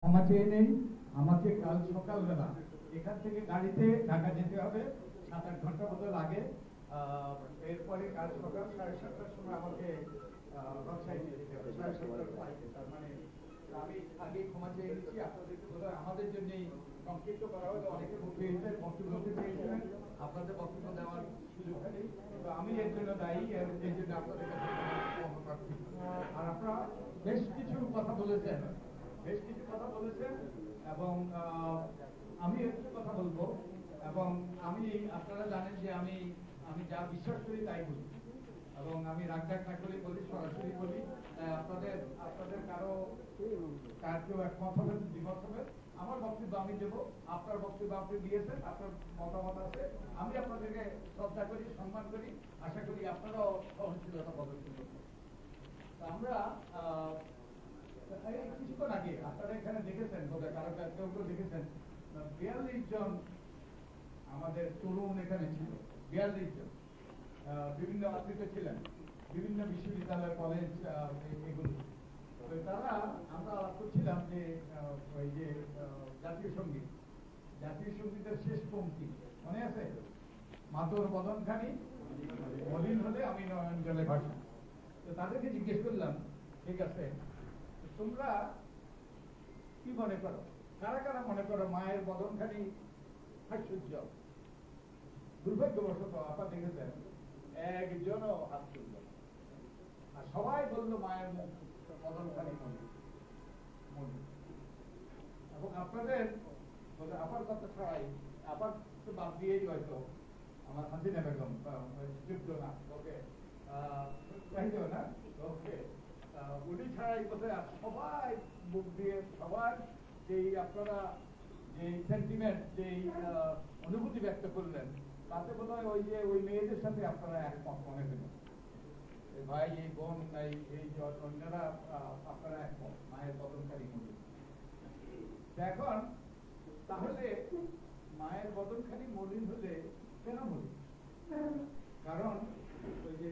ক্ষমা চেয়ে নেই। আমাকে কাল সকালবেলা এখান থেকে গাড়িতে ঢাকা যেতে হবে, 7-8 ঘন্টা মতো লাগে। এরপরে কাল সকাল 7:30টার সময় আমাকে রাজশাহী যেতে হবে, 7:30টার ফ্লাইটে। তার মানে আমি আগে ক্ষমা চেয়ে নিচ্ছি। আপনাদেরকে বোধ হয় আমাদের জন্যই সংক্ষিপ্ত করা হলো। অনেকে বক্তব্য চেয়েছিলেন, আপনাদের বক্তব্য দেওয়ার সুযোগ হয়নি। তো আমি এর জন্য দায়ী, এই জন্য আপনাদের কাছে ক্ষমা প্রার্থী। আর আপনারা বেশ কিছু কথা বলেছেন এবং আমি একটু কথা বলবো। এবং আমি, আপনারা জানেন যে আমি যা বিশ্বাস করি তাই বলি, এবং আমি রাগঢাক না করে বলি, সরাসরি বলি। আপনাদের কারো কেউ একমত হবে, দ্বিমত হবে, আমার বক্তব্য আমি দেবো, আপনার বক্তব্য আপনি দিয়েছেন, আপনার মতামত আছে, আমি আপনাদেরকে শ্রদ্ধা করি, সম্মান করি। আশা করি আপনারাও সহনশীলতা প্রদর্শন করবেন। আমরা কিছুক্ষণ আগে আপনারা এখানে দেখেছেন, বোধহয় কারো কেউ দেখেছেন, 42 জন আমাদের তরুণ এখানে ছিল। 42 জন বিভিন্ন আত্মীয় ছিলেন, বিভিন্ন বিশ্ববিদ্যালয়, কলেজ, এগুলো। তারা, আমরা আলাপ করছিলাম যে ওই যে জাতীয় সঙ্গীতের শেষ পংক্তি মনে আছে? মাতর বদনখানি মলিন হলে আমি নয়ন জলে ভাসি। তো তাদেরকে জিজ্ঞেস করলাম, ঠিক আছে, তোমরা কি মনে করো, কারা কারা মনে করো মায়ের বদনখানি হাস্যোজ্জ্বল? দুর্ভাগ্যবশত আপা দেখেছেন একজনও হাত তুলল, আর সবাই বললো মায়ের মুখ বদনখানি মলিন। এবং আপনাদের আপার কথা ছাড়াই, আপার তো বাদ দিয়েই হয়তো আমার হাসিনা বেগম যুদ্ধ না ওকে চাইতেও না ওকে, উনি ছাড়াই বোধহয় সবাই মুখ দিয়ে, সবার যেই আপনারা যে সেন্টিমেন্ট, যেই অনুভূতি ব্যক্ত করলেন, তাতে বোধ হয় ওই মেয়েদের সাথে আপনারা একমত মনে করেন। ভাই, এই বোন, এই অন্যরা, আপনারা একমত মায়ের বদনখানি মলিন। এখন তাহলে মায়ের বদনখানি মলিন হলে কেন মলিন? কারণ ওই যে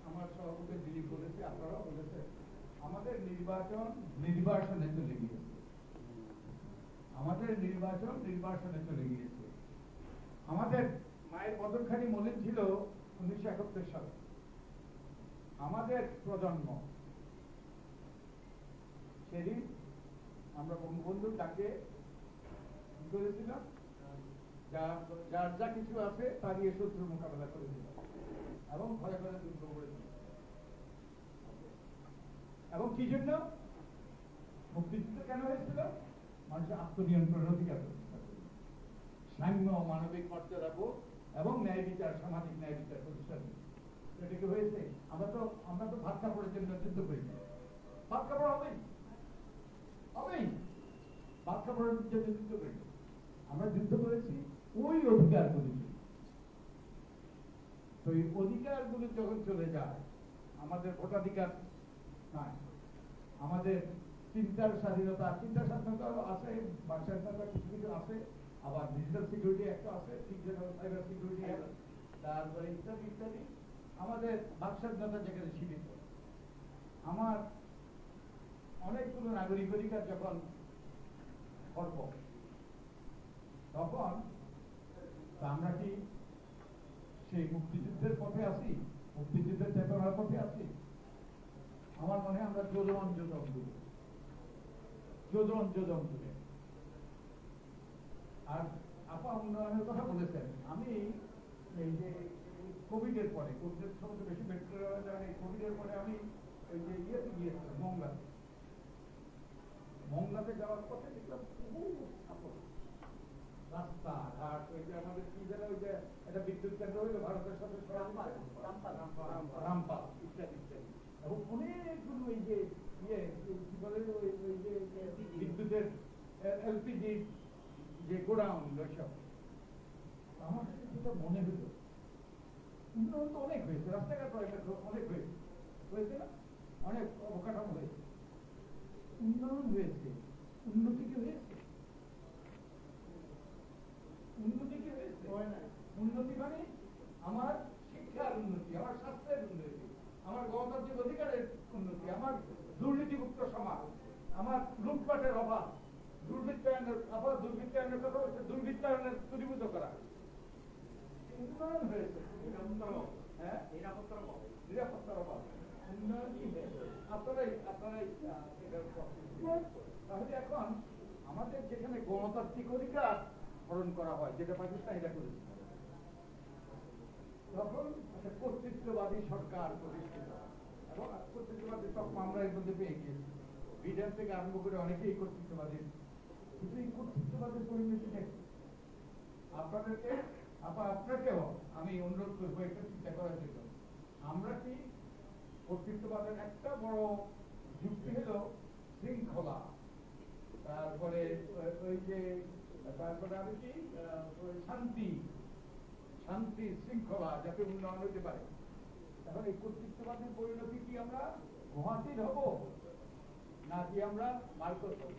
আমার সভাপতি দিলীপ বলেছে, আপনারাও বলেছেন, আমাদের নির্বাচনে চলে গিয়েছে। আমাদের মায়ের বদনখানি মলিন ছিল 1971 সালে। আমাদের প্রজন্ম সেদিন আমরা বঙ্গবন্ধুর ডাকে করেছিলাম, যার যা কিছু আছে তা দিয়ে শত্রুর মোকাবেলা করেছিলাম এবং ঘরে ঘরে যুদ্ধ করেছিলাম। এবং কি জন্য মুক্তিযুদ্ধ কেন হয়েছিল? মানুষের আত্মনিয়ন্ত্রণের অধিকার প্রতিষ্ঠা করবে, সাম্য মানবিক মর্যাদা বোধ এবং ন্যায় বিচার, সামাজিক ন্যায় বিচার প্রতিষ্ঠা করবে। এটা কি হয়েছে? আমরা তো ভাত কাপড়ের জন্য যুদ্ধ করেছি। ভাত কাপড় হবেই, ভাত কাপড়ের জন্য যুদ্ধ করেছি। আমরা যুদ্ধ করেছি ওই অধিকার করেছি। তো এই অধিকারগুলো যখন চলে যায়, আমাদের ভোটাধিকার নাই, আমাদের চিন্তার স্বাধীনতা আছে, বাক স্বাধীনতা কিছু কিছু আছে, আবার ডিজিটাল সিকিউরিটি একটা আছে, ঠিক যেভাবে সাইবার সিকিউরিটি অ্যাক্ট, তারপরে ইত্যাদি ইত্যাদি। আমাদের বাক স্বাধীনতা যেখানে সীমিত, আমার অনেকগুলো নাগরিক অধিকার যখন করব, তখন আমরা কি সেই মুক্তিযুদ্ধের পথে আছি, মুক্তিযুদ্ধের চেতনার পথে আছি? আমার মনে হয় আমরা যোজন দূরে। আর আপা উন্নয়নের কথা বলেছেন। আমি এই যে কোভিডের পরে, কোভিডের সমস্ত বেশি কোভিডের পরে আমি ওই যে ইয়েতে গিয়েছিলাম, মংলাতে যাওয়ার পথে দেখলাম রাস্তাঘাট, ওই যে আমাদের কি যেন ওই যে একটা বিদ্যুৎ কেন্দ্র হইলো ভারতের সাথে রামপাল ইত্যাদি ইত্যাদি, এবং অনেকগুলো এই যে কি বলে ওই যে বিদ্যুতের এলপিজি যে গোডাউন, ওইসব। আমার যেটা মনে হলো, উন্নয়ন তো অনেক হয়েছে, রাস্তাঘাট অনেক হয়েছে না, অনেক অবকাঠামো হয়েছে, উন্নয়ন হয়েছে, উন্নতি কি হয়েছে? উন্নতি মানে আমার শিক্ষার উন্নতি, আমার স্বাস্থ্যের উন্নতি, আমার গণতান্ত্রিক অধিকারের উন্নতি, আমার দুর্নীতিমুক্ত সমাজ, আমার লুটপাটের অভাব, দুর্বৃত্তায়নের আবার দুর্বৃত্তায়নের কথা হচ্ছে দুর্বৃত্তায়নের দূরীভূত করা উন্নয়ন হয়েছে হ্যাঁ নিরাপত্তার অভাব উন্নয়ন কি হয়েছে আপনারাই তাহলে এখন আমাদের যেখানে গণতান্ত্রিক অধিকার হরণ করা হয় যেটা পাকিস্তানিরা করেছে তখন একটা কর্তৃত্ববাদী সরকার প্রতিষ্ঠিত এবং কর্তৃত্ববাদী সব আমরা এর মধ্যে পেয়ে গিয়েছি বিডেন থেকে আরম্ভ করে অনেকেই কর্তৃত্ববাদী কিন্তু এই কর্তৃত্ববাদের পরিণতিটা আপনাদেরকে আপনাকেও আমি অনুরোধ করবো একটা চিন্তা করার জন্য আমরা কি কর্তৃত্ববাদের একটা বড় যুক্তি হলো শৃঙ্খলা তারপরে ওই যে তারপরে আমি কি শান্তি শান্তি শৃঙ্খলা যাতে উন্নয়ন হতে পারে এখন এই কর্তৃত্ববাদের পরিণতি কি আমরা গুয়াহাটির হব নাকি আমরা মার্কস হব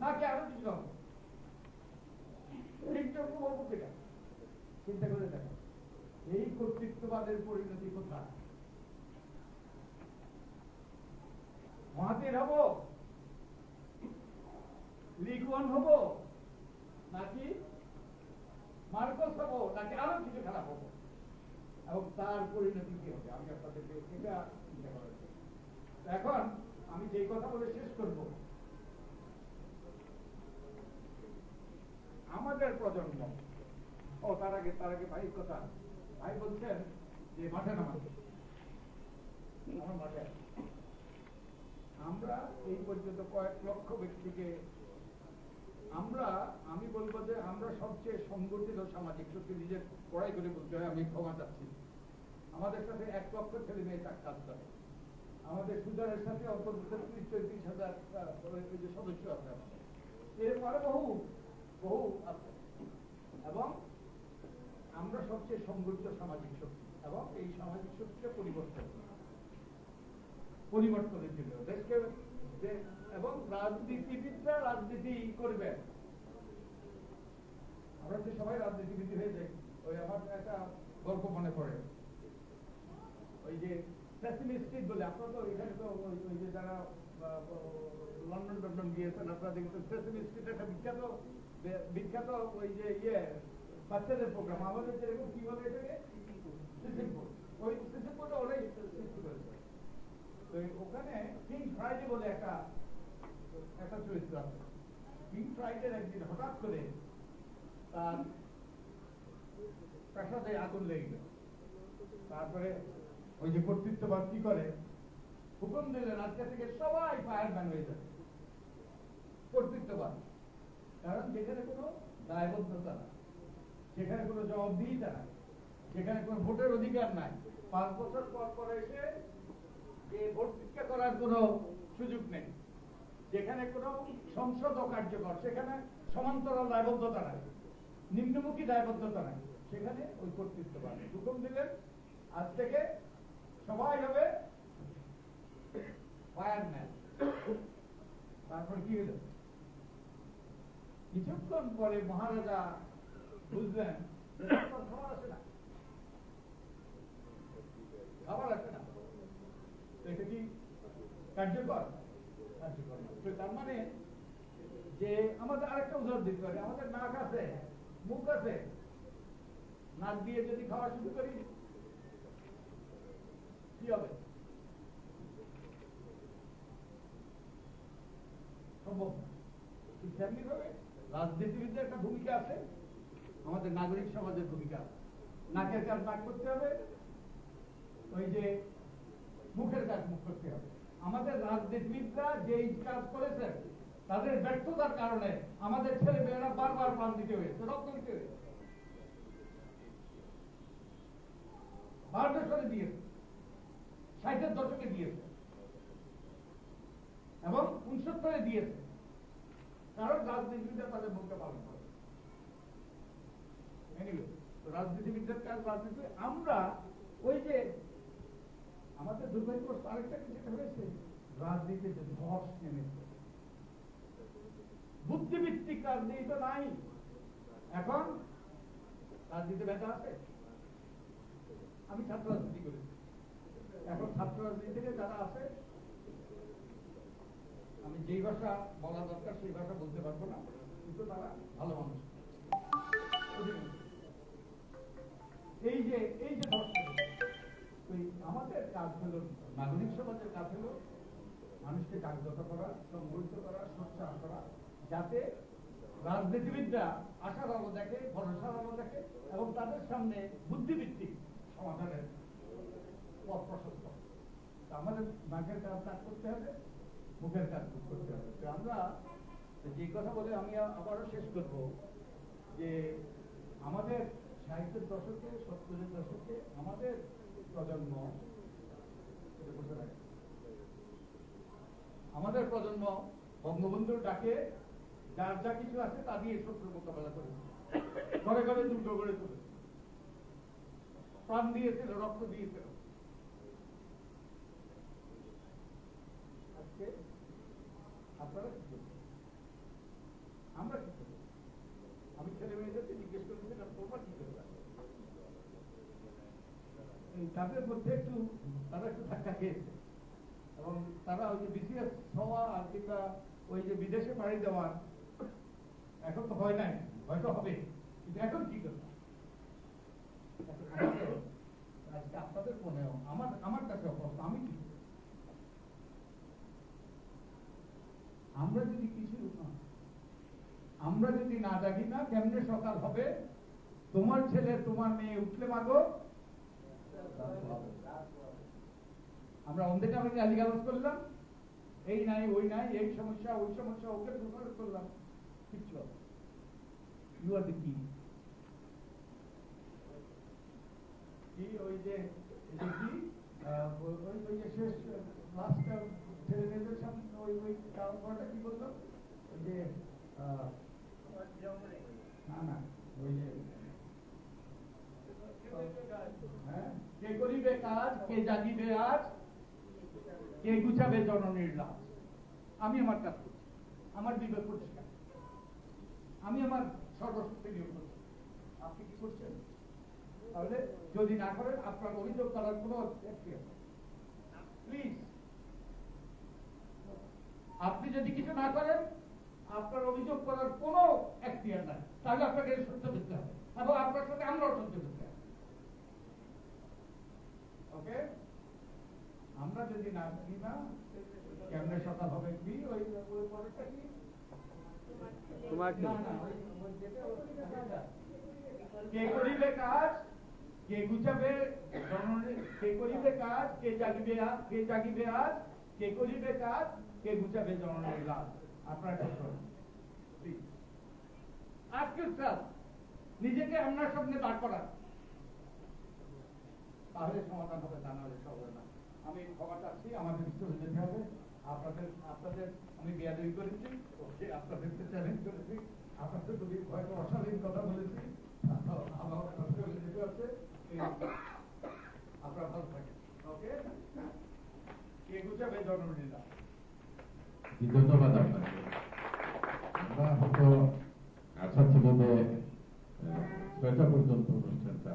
নাকি আরো কিছু হব চিন্তা করে দেখো এই কর্তৃত্ববাদের পরিণতি কোথায় মহাতির হব লিগ ওয়ান হব নাকি মার্কস হব নাকি আরো কিছু খারাপ হবো এবং তার পরিণতি কি হবে আমি আপনাদেরকে এটা চিন্তা করা এখন আমি যেই কথা বলে শেষ করব আমাদের প্রজন্ম তার আগে ভাইয়ের কথা ভাই বলছেন যে মাঠে নামাতে আমার মাঠে আমরা এই পর্যন্ত কয়েক লক্ষ ব্যক্তিকে আমি বলবো যে আমরা সবচেয়ে সংগঠিত সামাজিক শক্তি নিজের পড়াই করে বলতে হয় আমি ক্ষমা চাচ্ছি আমাদের সাথে 1 লক্ষ ছেলে মেয়ে কাজ করে আমাদের সুদানের সাথে অন্তত 30-34,000 সদস্য আছে এরপরে বহু আছে এবং আমরা সবচেয়ে সংগঠিত সামাজিক শক্তি এবং এই সামাজিক শক্তিটা পরিবর্তনের জন্য দেশকে এবং রাজনীতিবিদরা রাজনীতি করবেন আমরা যে সবাই রাজনীতিবিদ হয়ে যাই ওই আমার একটা গল্প মনে পড়ে ওই যে সেসিমি স্ট্রিট বলে আপনারা তো এখানে তো ওই যে যারা লন্ডন গিয়েছেন আপনারা দেখেছেন সেসিমি স্ট্রিট একটা বিখ্যাত ওই যে বাচ্চাদের প্রোগ্রাম আমাদের যেরকম কি বলে এটাকে ওই সিসিমপুরটা ওরাই সৃষ্টি করেছে তো ওখানে কিং ফ্রাইডে বলে একটা চরিত্র আছে কিং ফ্রাইডের একদিন হঠাৎ করে তার প্রাসাদে আগুন লেগে গেল তারপরে ওই যে কর্তৃত্ববাদ কি করে হুকুম দিলেন আজকে থেকে সবাই ফায়ারম্যান হয়ে যাবে কর্তৃত্ববাদ কারণ যেখানে কোনো দায়বদ্ধতা নাই যেখানে কোনো জবাবদিহিতা নাই যেখানে কোনো ভোটের অধিকার নাই 5 বছর পর এসে যে ভোট ভিক্ষা করার কোনো সুযোগ নেই যেখানে কোনো সংসদ কার্যকর সেখানে সমান্তরাল দায়বদ্ধতা নাই নিম্নমুখী দায়বদ্ধতা নাই সেখানে ওই কর্তৃত্ববাদ হুকুম দিলেন আজ থেকে সবাই হবে ফায়ারম্যান তারপর কি হলো কিছুক্ষণ পরে মহারাজা বুঝলেন খাবার আসে না এটা কি কার্যকর তার মানে যে আমাদের আরেকটা উদাহরণ দিতে পারি আমাদের নাক আছে মুখ আছে নাক দিয়ে যদি খাওয়া শুরু করি কি হবে সম্ভব তেমনি ভাবে রাজনীতিবিদদের একটা ভূমিকা আছে আমাদের নাগরিক সমাজের ভূমিকা নাকের কাজ নাক করতে হবে ওই যে মুখের কাজ মুখ করতে হবে আমাদের রাজনীতিবিদরা যেই কাজ করেছেন তাদের ব্যর্থতার কারণে আমাদের ছেলে মেয়েরা বারবার প্রাণ দিতে হয়েছে রক্ত দিতে হয়েছে 52 সালে দিয়েছে 60-এর দশকে দিয়েছে এবং 69-এ দিয়েছে কারণ রাজনীতিবিদরা তাদের ভূমিকা পালন করে রাজনীতিবিদদের কাজ রাজনীতি আমরা ওই যে আমাদের দুর্ভাগ্যগ্রস্ত আরেকটা যেটা হয়েছে রাজনীতিতে ধস নেমেছে বুদ্ধিভিত্তিক রাজনীতি তো নাই এখন রাজনীতি ব্যথা আছে আমি ছাত্র রাজনীতি করেছি এখন ছাত্র রাজনীতি থেকে যারা আছে আমি যেই ভাষা বলা দরকার সেই ভাষা বলতে পারবো না, কিন্তু তারা ভালো মানুষ। এই যে আমাদের কাজ হলো, নাগরিক সমাজের কাজ হলো মানুষকে জাগ্রত করা, সংগঠিত করা, সোচ্চার করা, যাতে রাজনীতিবিদরা আশার আলো দেখে, ভরসার আলো দেখে এবং তাদের সামনে বুদ্ধিভিত্তিক সমাধানের পথ প্রশস্ত। আমাদের নাকের কাজ ত্যাগ করতে হবে, মুখের কাজ করতে হবে। আমরা যে কথা বলে আমি আবারও শেষ করব যে আমাদের সাহিত্যের দশকে, 70-এর দশকে আমাদের প্রজন্ম, বঙ্গবন্ধুর ডাকে যার যা কিছু আছে তা দিয়ে শত্রুর মোকাবেলা করেছে, ঘরে ঘরে দুর্গ গড়ে তুলেছে, প্রাণ দিয়েছিল, রক্ত দিয়েছিল। আজকে আপনারা কি করবেন, আমরা কি করব? আমি ছেলে মেয়েদেরকে জিজ্ঞেস করেছিলাম তোমরা কি করবে। তাদের মধ্যে তারা একটু ধাক্কা খেয়েছে এবং তারা ওই যে বিসিএস হওয়া আর কিংবা ওই যে বিদেশে পাড়ি দেওয়ার এখন তো হয় নাই, হয়তো হবে, কিন্তু এখন কি করবে? আজকে আপনাদের মনেও আমার কাছে অবস্থা, আমি কি আমরা যদি না জাগি না, কেমনে সকাল হবে? তোমার ছেলে তোমার মেয়ে উঠলে মাগো, আমরা অন্ধেকে আমরা গালিগালাজ করলাম, এই নাই ওই নাই, এই সমস্যা ওই সমস্যা, ওকে দোষারোপ করলাম, কিচ্ছু হবে। ইউ আর দ্য কি ওই যে কি ওই যে শেষ লাস্ট ছেলে মেয়েদের সামনে ওই কারণটা কি বললাম, ওই যে না ওই যে কে করিবে কাজ, কে জাগিবে আজ, কে গুছাবে জননীর লাজ। আমি আমার কাজ করছি, আমার বিবেক পরিষ্কার, আমি আমার সর্বশক্তি নিয়োগ করছি। আপনি কি করছেন? তাহলে যদি না করেন আপনার অভিযোগ করার কোনো প্লিজ, আপনি যদি কিছু না করেন আপনার অভিযোগ করার কোনো এখতিয়ার নাই, তাহলে আপনাকে সহ্য করতে হবে এবং আপনার সাথে আমরাও সহ্য করতে হবে। ওকে, আমরা যদি না করি না, কেমনে সকাল হবে? কি ওই পরেরটা কি কে করিবে কাজ, কে গুছাবে, কে করিবে কাজ, কে জাগিবে আজ, কে জাগিবে আজ, কে করিবে কাজ, কে গুছাবে জননীর লাজ। আপনার আজকে নিজেকে আপনার সামনে দাঁড় করান, তাহলে সমাধান হবে, তা নাহলে সব হবে না। আমি ক্ষমা চাচ্ছি, আমাদের চলে যেতে হবে। আপনাদের আমি বেয়াদবি করেছি, আপনাদেরকে চ্যালেঞ্জ করেছি, আপনাদের যদি হয়তো অশালীন কথা বলেছি, আমার চলে যেতে হচ্ছে। আপনারা ভালো থাকেন। ওকে, কে গুছাবে জননীর লাজ। ধন্যবাদ আপনাকে। আমরা হয়তো আশা ছিল যে 6টা পর্যন্ত অনুষ্ঠানটা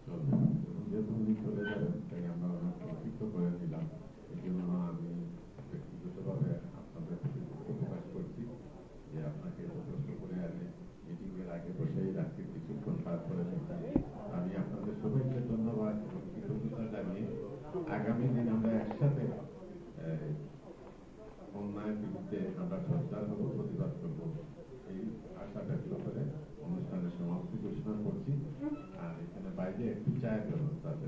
চলবে এবং যেহেতু উনি চলে যাবেন তাই আমরা ওনাকে অতিরিক্ত করে নিলাম। এই জন্য আমি ব্যক্তিগতভাবে আপনাদের প্রতি দুঃখ প্রকাশ করছি যে আপনাকে যথেষ্ট করে আগে মিটিং এর আগে বসেই রাখতে কিছুক্ষণ পার করে দিচ্ছি। আমি আপনাদের সবাইকে ধন্যবাদ এবং কৃতজ্ঞতা জানিয়ে আগামী দিন আমরা একসাথে অন্যায়ের বিরুদ্ধে আমরা সোচ্চার হব, প্রতিবাদ করব, এই আশা ব্যক্ত করে অনুষ্ঠানের সমাপ্তি ঘোষণা করছি। আর এখানে বাইরে একটু চায়ের ব্যবস্থা আছে।